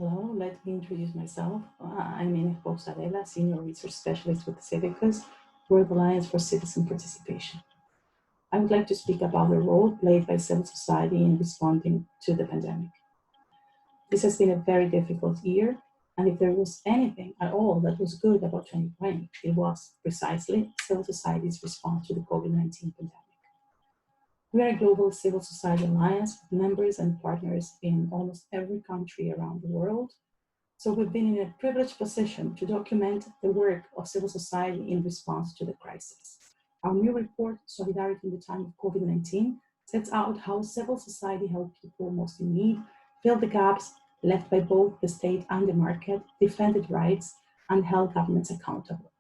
Hello, let me introduce myself. I'm Ines Pousadela, Senior Research Specialist with the CIVICUS, World Alliance for Citizen Participation. I would like to speak about the role played by civil society in responding to the pandemic. This has been a very difficult year, and if there was anything at all that was good about 2020, it was precisely civil society's response to the COVID-19 pandemic. We are a global civil society alliance with members and partners in almost every country around the world. So we've been in a privileged position to document the work of civil society in response to the crisis. Our new report, Solidarity in the Time of COVID-19, sets out how civil society helped people most in need, filled the gaps left by both the state and the market, defended rights, and held governments accountable.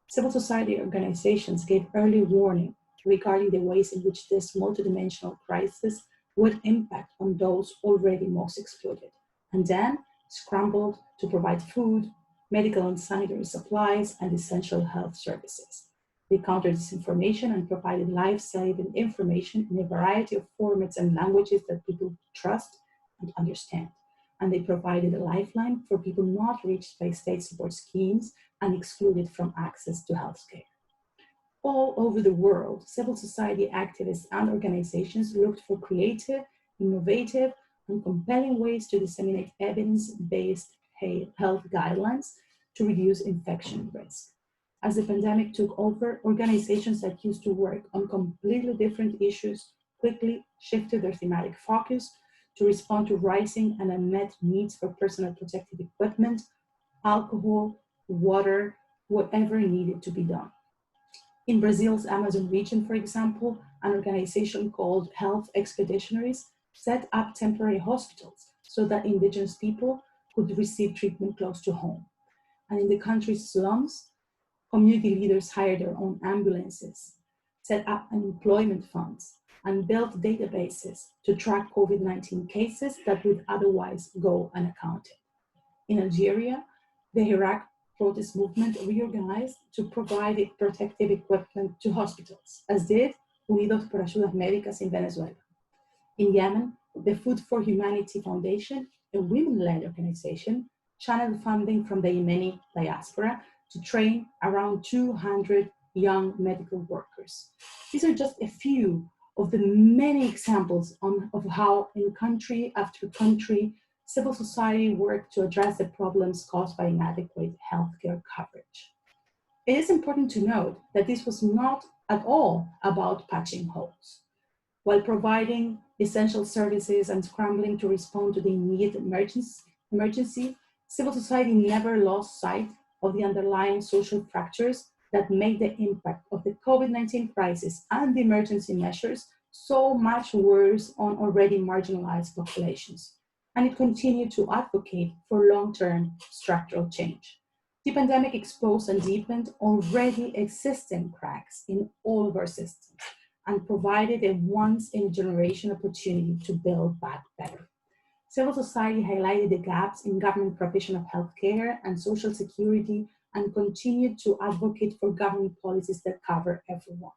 Civil society organizations gave early warning regarding the ways in which this multidimensional crisis would impact on those already most excluded, and then scrambled to provide food, medical and sanitary supplies, and essential health services. They countered disinformation and provided life-saving information in a variety of formats and languages that people trust and understand. And they provided a lifeline for people not reached by state support schemes and excluded from access to healthcare. All over the world, civil society activists and organizations looked for creative, innovative, and compelling ways to disseminate evidence-based health guidelines to reduce infection risk. As the pandemic took over, organizations that used to work on completely different issues quickly shifted their thematic focus to respond to rising and unmet needs for personal protective equipment, alcohol, water, whatever needed to be done. In Brazil's Amazon region, for example, an organization called Health Expeditionaries set up temporary hospitals so that indigenous people could receive treatment close to home. And in the country's slums, community leaders hired their own ambulances, set up unemployment funds, and built databases to track COVID-19 cases that would otherwise go unaccounted. In Algeria, the Iraq protest movement reorganized to provide protective equipment to hospitals, as did Unidos por Ayudas Médicas in Venezuela. In Yemen, the Food for Humanity Foundation, a women-led organization, channeled funding from the Yemeni diaspora to train around 200 young medical workers. These are just a few of the many examples of how in country after country, civil society worked to address the problems caused by inadequate healthcare coverage. It is important to note that this was not at all about patching holes. While providing essential services and scrambling to respond to the immediate emergency, civil society never lost sight of the underlying social fractures that made the impact of the COVID-19 crisis and the emergency measures so much worse on already marginalized populations. And it continued to advocate for long-term structural change. The pandemic exposed and deepened already existing cracks in all of our systems and provided a once-in-a-generation opportunity to build back better. Civil society highlighted the gaps in government provision of healthcare and social security and continued to advocate for government policies that cover everyone.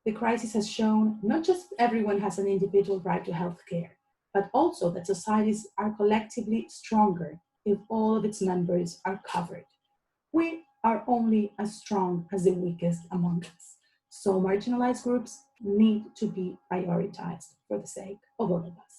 The crisis has shown not just everyone has an individual right to healthcare, but also that societies are collectively stronger if all of its members are covered. We are only as strong as the weakest among us. So marginalized groups need to be prioritized for the sake of all of us.